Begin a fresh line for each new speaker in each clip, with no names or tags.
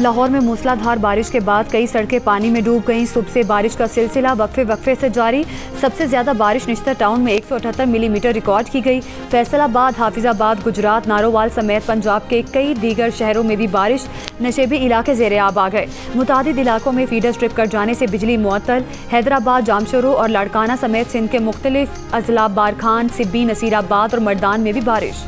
लाहौर में मूसलाधार बारिश के बाद कई सड़कें पानी में डूब गईं। सुबह से बारिश का सिलसिला वक्फे से जारी। सबसे ज्यादा बारिश निश्तर टाउन में 178 मिलीमीटर रिकॉर्ड की गई। फैसलाबाद, हाफिजाबाद, गुजरात, नारोवाल समेत पंजाब के कई दीगर शहरों में भी बारिश। नशेबी इलाके ज़ेर-ए-आब आ गए। मुतादिद इलाकों में फीडर स्ट्रिप कट जाने से बिजली मुअत्तल। हैदराबाद, जामशोरो और लाड़काना समेत सिंध के मुख्तलिफ अजला, बारखान, सिब्बी, नसीराबाद और मर्दान में भी बारिश।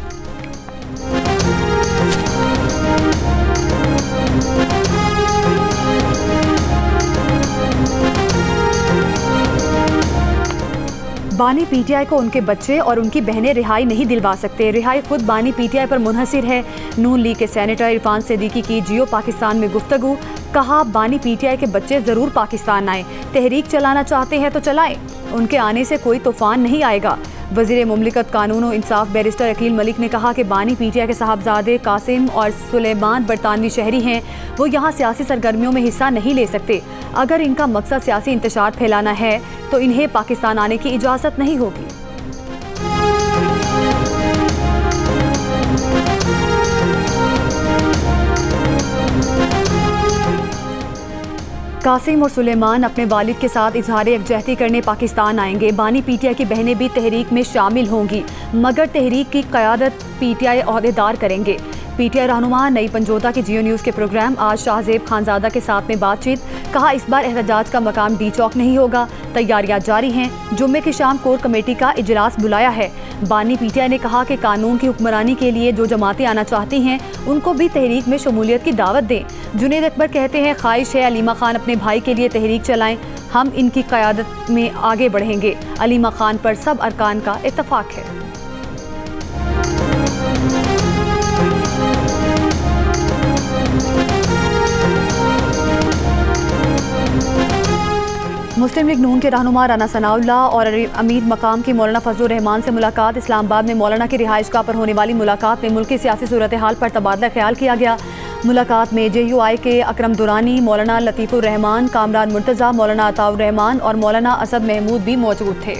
बानी पीटीआई को उनके बच्चे और उनकी बहनें रिहाई नहीं दिलवा सकते। रिहाई खुद बानी पीटीआई पर मुनहसिर है। नून लीग के सेनेटर इरफान सिद्दीकी की जियो पाकिस्तान में गुफ्तगू। कहा, बानी पीटीआई के बच्चे ज़रूर पाकिस्तान आए। तहरीक चलाना चाहते हैं तो चलाएं, उनके आने से कोई तूफान नहीं आएगा। वज़ीर मुमलिकत कानून और इंसाफ बैरिस्टर अकील मलिक ने कहा कि बानी पीटीआई के साहबजादे कासिम और सुलेमान बरतानवी शहरी हैं। वो यहाँ सियासी सरगर्मियों में हिस्सा नहीं ले सकते। अगर इनका मकसद सियासी इंतशार फैलाना है तो इन्हें पाकिस्तान आने की इजाज़त नहीं होगी। कासिम और सुलेमान अपने वालिद के साथ इजहार यकजहती करने पाकिस्तान आएंगे। बानी पीटीआई की बहनें भी तहरीक में शामिल होंगी, मगर तहरीक की क़यादत पीटीआई ओहदेदार करेंगे। पीटीआई रहनुमा नई पंजोता के जियो न्यूज़ के प्रोग्राम आज शाहजेब खानजादा के साथ में बातचीत। कहा, इस बार एहतजाज का मकाम डी चौक नहीं होगा। तैयारियां जारी हैं। जुम्मे की शाम कोर कमेटी का इजलास बुलाया है। बानी पीटीआई ने कहा कि कानून की हुक्मरानी के लिए जो जमातें आना चाहती हैं उनको भी तहरीक में शमूलियत की दावत दें। जुनेद अकबर कहते हैं, ख्वाहिश है अलीमा खान अपने भाई के लिए तहरीक चलाएं। हम इनकी क़यादत में आगे बढ़ेंगे। अलीमा खान पर सब अरकान का इत्तफाक है। मुस्लिम लीग नून के रहनुमा राना सनाउल्लाह और अमीर मकाम की मौलाना फजलुर रहमान से मुलाकात। इस्लामाबाद में मौलाना की रिहाइशगाह पर होने वाली मुलाकात में मुल्क की सियासी सूरत हाल पर तबादला ख्याल किया गया। मुलाकात में JUI के अकरम दुरानी, मौलाना लतीफ़ुर रहमान, कामरान मुर्तज़ा, मौलाना अताउर रहमान और मौलाना असद महमूद भी मौजूद थे।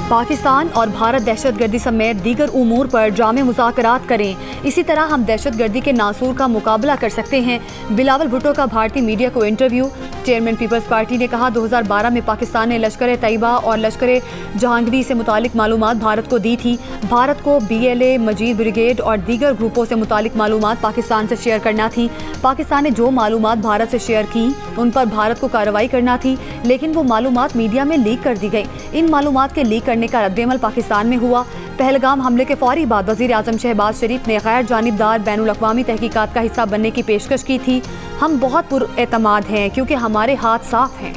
पाकिस्तान और भारत दहशतगर्दी समेत दीगर उमूर पर जामे मुज़ाकरात करें। इसी तरह हम दहशतगर्दी के नासूर का मुकाबला कर सकते हैं। बिलावल भुट्टो का भारतीय मीडिया को इंटरव्यू। चेयरमैन पीपल्स पार्टी ने कहा, 2012 में पाकिस्तान ने लश्कर तैयबा और लश्कर जहांगीर से मुतालिक मालूमात भारत को दी थी। भारत को BLA, मजीद ब्रिगेड और दीगर ग्रुपों से मुतालिक मालूमात पाकिस्तान से शेयर करना थी। पाकिस्तान ने जो मालूमात भारत से शेयर की उन पर भारत को कार्रवाई करना थी, लेकिन वो मालूमात मीडिया में लीक कर दी गई। इन मालूमात के लीक करने का रद्देअमल पाकिस्तान में हुआ। पहलगाम हमले के फौरी बाद वज़ीर आज़म शहबाज शरीफ ने गैर जानिबदार बैनुल अक़वामी तहकीकात का हिस्सा बनने की पेशकश की थी। हम बहुत पुरएतमाद हैं क्योंकि हमारे हाथ साफ हैं।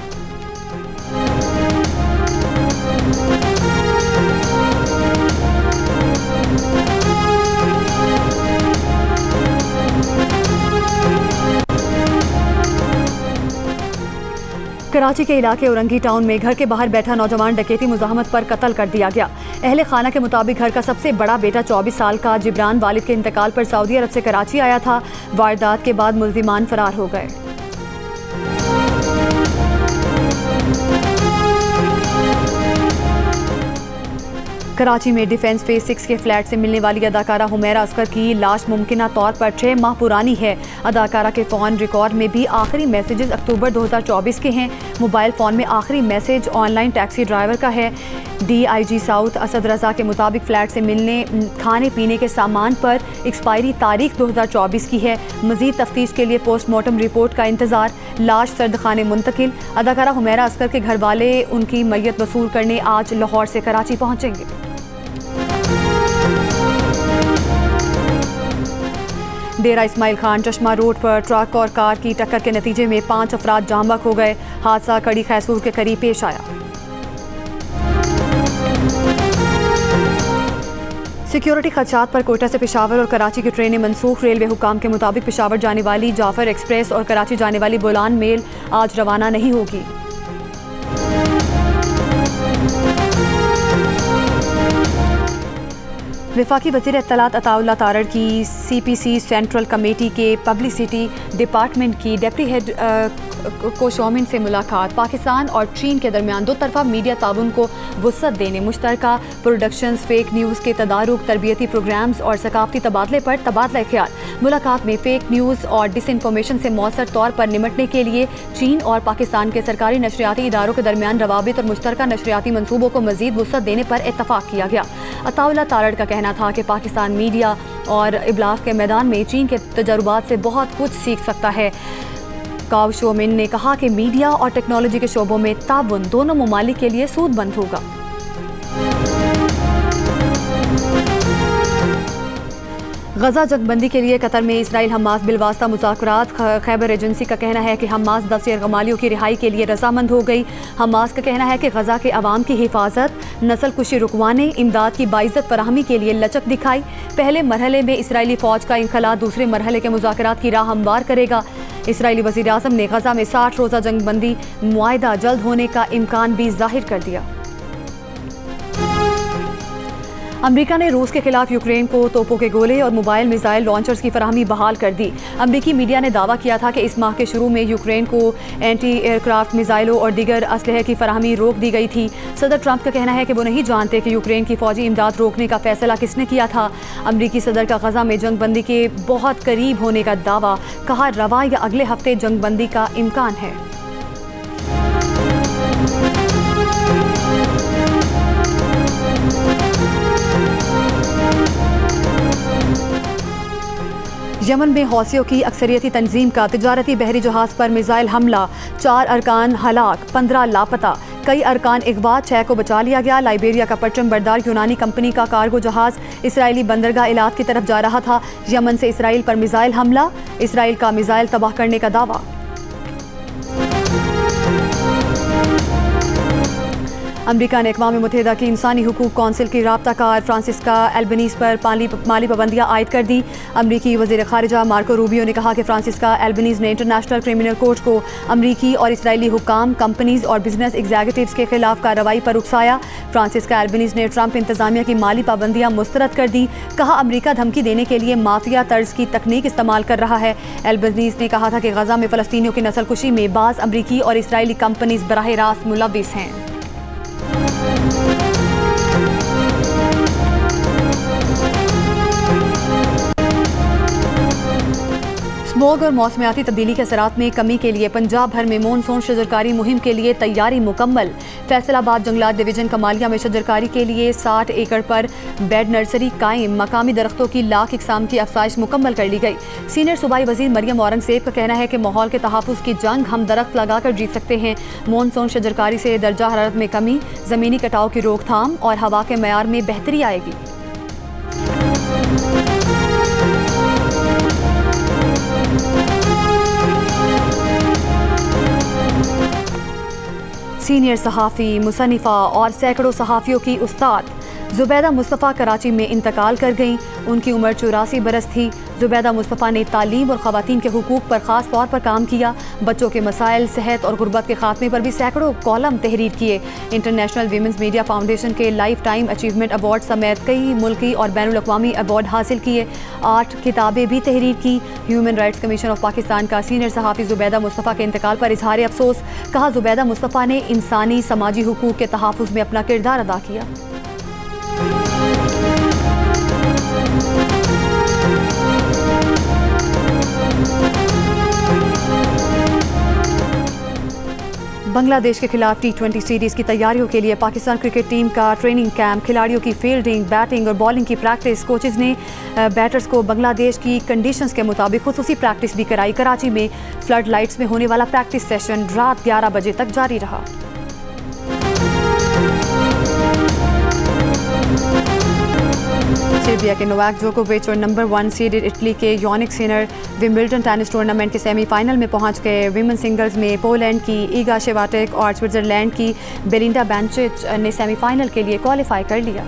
कराची के इलाके औरंगी टाउन में घर के बाहर बैठा नौजवान डकैती मुज़ाहमत पर कत्ल कर दिया गया। अहले खाना के मुताबिक घर का सबसे बड़ा बेटा 24 साल का जिब्रान वालिद के इंतकाल पर सऊदी अरब से कराची आया था। वारदात के बाद मुल्जिमान फरार हो गए। कराची में डिफेंस फेज 6 के फ्लैट से मिलने वाली अदाकारा हुमैरा असगर की लाश मुमकिना तौर पर 6 माह पुरानी है। अदाकारा के फ़ोन रिकॉर्ड में भी आखिरी मैसेजेस अक्टूबर 2024 के हैं। मोबाइल फ़ोन में आखिरी मैसेज ऑनलाइन टैक्सी ड्राइवर का है। DIG साउथ असद रजा के मुताबिक फ्लैट से मिलने खाने पीने के सामान पर एक्सपायरी तारीख 2024 की है। मज़ीद तफ्तीश के लिए पोस्टमार्टम रिपोर्ट का इंतज़ार। लाश सर्द खाने मुंतकिल। अदाकारा हुमैरा असगर के घर वाले उनकी मैयत वसूल करने आज लाहौर से कराची पहुँचेंगे। डेरा इस्माइल खान चश्मा रोड पर ट्रक और कार की टक्कर के नतीजे में 5 अफराद जाम बहक हो गए। हादसा कड़ी खैसूर के करीब पेश आया। सिक्योरिटी खदशात पर कोयटा से पेशावर और कराची की ट्रेनें मनसूख। रेलवे हुकाम के मुताबिक पेशावर जाने वाली जाफर एक्सप्रेस और कराची जाने वाली बोलान मेल आज रवाना नहीं होगी। वफाकी वज़ीर इत्तलात अताउल्लाह तारड़ की CPC सेंट्रल कमेटी के पब्लिसिटी डिपार्टमेंट की डिप्टी हेड कोशोमिन से मुलाकात। पाकिस्तान और चीन के दरमियान दो तरफा मीडिया ताउन को वुसअत देने, मुश्तरका प्रोडक्शंस, फेक न्यूज़ के तदारुक, तरबियती प्रोग्राम्स और सकाफती तबादले पर तबादला ख्याल। मुलाकात में फेक न्यूज़ और डिसइंफॉर्मेशन से मौसर तौर पर निमटने के लिए चीन और पाकिस्तान के सरकारी नशरियाती इदारों के दरमियान रवाबित और मुश्तरका नशरियाती मनसूबों को मजीद वुसअत देने पर इत्तफाक किया गया। अताउल्लाह तारड़ का कहना था कि पाकिस्तान मीडिया और इब्लाग के मैदान में चीन के तजुर्बात से बहुत कुछ सीख सकता है। कोशोमिन ने कहा कि मीडिया और टेक्नोलॉजी के शोबों में ताउन दोनों ममालिक के लिए सूदमंद होगा। गजा जंगबंदी के लिए कतर में इसराइल हमास बिलवास्ता मुज़ाकरात। खैबर एजेंसी का कहना है कि हमास 10 यरगमालियों की रिहाई के लिए रजामंद हो गई। हमास का कहना है कि गजा के अवाम की हिफाजत, नस्ल कुशी रुकवाने, इमदाद की बाइज़्ज़त फराहमी के लिए लचक दिखाई। पहले मरहले में इसराइली फ़ौज का इनखला दूसरे मरहले के मुज़ाकरात की राह हमवार करेगा। इसराइली वज़ीर आज़म ने गजा में 60 रोज़ा जंगबंदी मुआहदा जल्द होने का इम्कान भी जाहिर कर दिया। अमरीका ने रूस के खिलाफ यूक्रेन को तोपों के गोले और मोबाइल मिसाइल लॉन्चर्स की फराहमी बहाल कर दी। अमरीकी मीडिया ने दावा किया था कि इस माह के शुरू में यूक्रेन को एंटी एयरक्राफ्ट मिसाइलों और दीगर असलहे की फराहमी रोक दी गई थी। सदर ट्रंप का कहना है कि वो नहीं जानते कि यूक्रेन की फौजी इमदाद रोकने का फैसला किसने किया था। अमरीकी सदर का गजा में जंगबंदी के बहुत करीब होने का दावा, कहा रवा या अगले हफ्ते जंगबंदी का इम्कान है। यमन में हौसियों की अक्सरियती तंजीम का तिजारती बहरी जहाज पर मिसाइल हमला, 4 अरकान हलाक, 15 लापता, कई अरकान अगवा, 6 को बचा लिया गया। लाइबेरिया का परचम बरदार यूनानी कंपनी का कार्गो जहाज इसराइली बंदरगाह इलात की तरफ जा रहा था। यमन से इसराइल पर मिसाइल हमला, इसराइल का मिसाइल तबाह करने का दावा। अमरीका ने अक़वाम मुत्तहिदा की इंसानी हुकूक कौंसिल की राब्ताकार फ्रांसिस्का एल्बनीज़ पर माली पाबंदियाँ आयद कर दी। अमरीकी वज़ीर ख़ारिजा मार्को रूबियो ने कहा कि फ्रांसिस्का एल्बनीज़ ने इंटरनेशनल क्रिमिनल कोर्ट को अमरीकी और इसराइली हुक्काम, कंपनीज़ और बिजनेस एग्जीक्यूटिव्स के खिलाफ कार्रवाई पर उकसाया। फ्रांसिस्का एल्बनीज़ ने ट्रंप इंतज़ामिया की माली पाबंदियाँ मुस्तरद कर दी। कहा अमरीका धमकी देने के लिए माफिया तर्ज की तकनीक इस्तेमाल कर रहा है। एल्बनीज़ ने कहा था कि गजा में फ़लस्तीनियों की नस्ल कुशी में बाज़ अमरीकी और इसराइली कंपनीज़ बराह रास्त मुलव्विस हैं। स्मॉग और मौसमियाती तब्दीली के असरात में कमी के लिए पंजाब भर में मॉनसून शजरकारी मुहिम के लिए तैयारी मुकम्मल। फैसलाबाद जंगलात डिवीजन कमालिया में शजरकारी के लिए 60 एकड़ पर बेड नर्सरी कायम। मकामी दरख्तों की लाख इकसाम की अफसाइश मुकम्मल कर ली गई। सीनियर सूबाई वजीर मरियम औरंगजेब का कहना है कि माहौल के तहफ़्फ़ुज़ की जंग हम दरख्त लगाकर जीत सकते हैं। मॉनसून शजरकारी से दर्जा हरारत में कमी, ज़मीनी कटाव की रोकथाम और हवा के मयार में बेहतरी आएगी। सीनियर सहाफ़ी, मुसन्निफ़ा और सैकड़ों सहाफ़ियों की उस्ताद ज़ुबैदा मुस्तफ़ा कराची में इंतकाल कर गईं। उनकी उम्र 84 बरस थी। ज़ुबैदा मुस्तफ़ा ने तालीम और ख़वातीन के हुकूक़ पर ख़ास तौर पर काम किया। बच्चों के मसाइल, सेहत और गुर्बत के खात्मे पर भी सैकड़ों कॉलम तहरीर किए। इंटरनेशनल वीमेंस मीडिया फाउंडेशन के लाइफ टाइम अचीवमेंट अवार्ड समेत कई मुल्की और बैनुल अक़वामी अवार्ड हासिल किए। 8 किताबें भी तहरीर की। Human rights commission of Pakistan का सीनियर सहाफ़ी ज़ुबैदा मुस्तफ़ा के इंतकाल पर इजहार अफसोस। कहा ज़ुबैदा मुस्तफ़ा ने इंसानी समाजी हुकूक़ के तहफ़्फ़ुज़ में अपना किरदार अदा किया। बांग्लादेश के खिलाफ T20 सीरीज़ की तैयारियों के लिए पाकिस्तान क्रिकेट टीम का ट्रेनिंग कैंप, खिलाड़ियों की फील्डिंग, बैटिंग और बॉलिंग की प्रैक्टिस। कोचेज़ ने बैटर्स को बांग्लादेश की कंडीशंस के मुताबिक खुसूसी प्रैक्टिस भी कराई। कराची में फ्लड लाइट्स में होने वाला प्रैक्टिस सेशन रात 11 बजे तक जारी रहा। सर्बिया के नोवाक जोकोविच और नंबर 1 सीडेड इटली के Jannik Sinner Wimbledon tennis tournament के सेमीफाइनल में पहुंच गए। विमेन सिंगल्स में पोलैंड की ईगा शेवाटेक और स्विट्जरलैंड की बेलिंडा बेंचिच ने सेमीफाइनल के लिए क्वालिफाई कर लिया।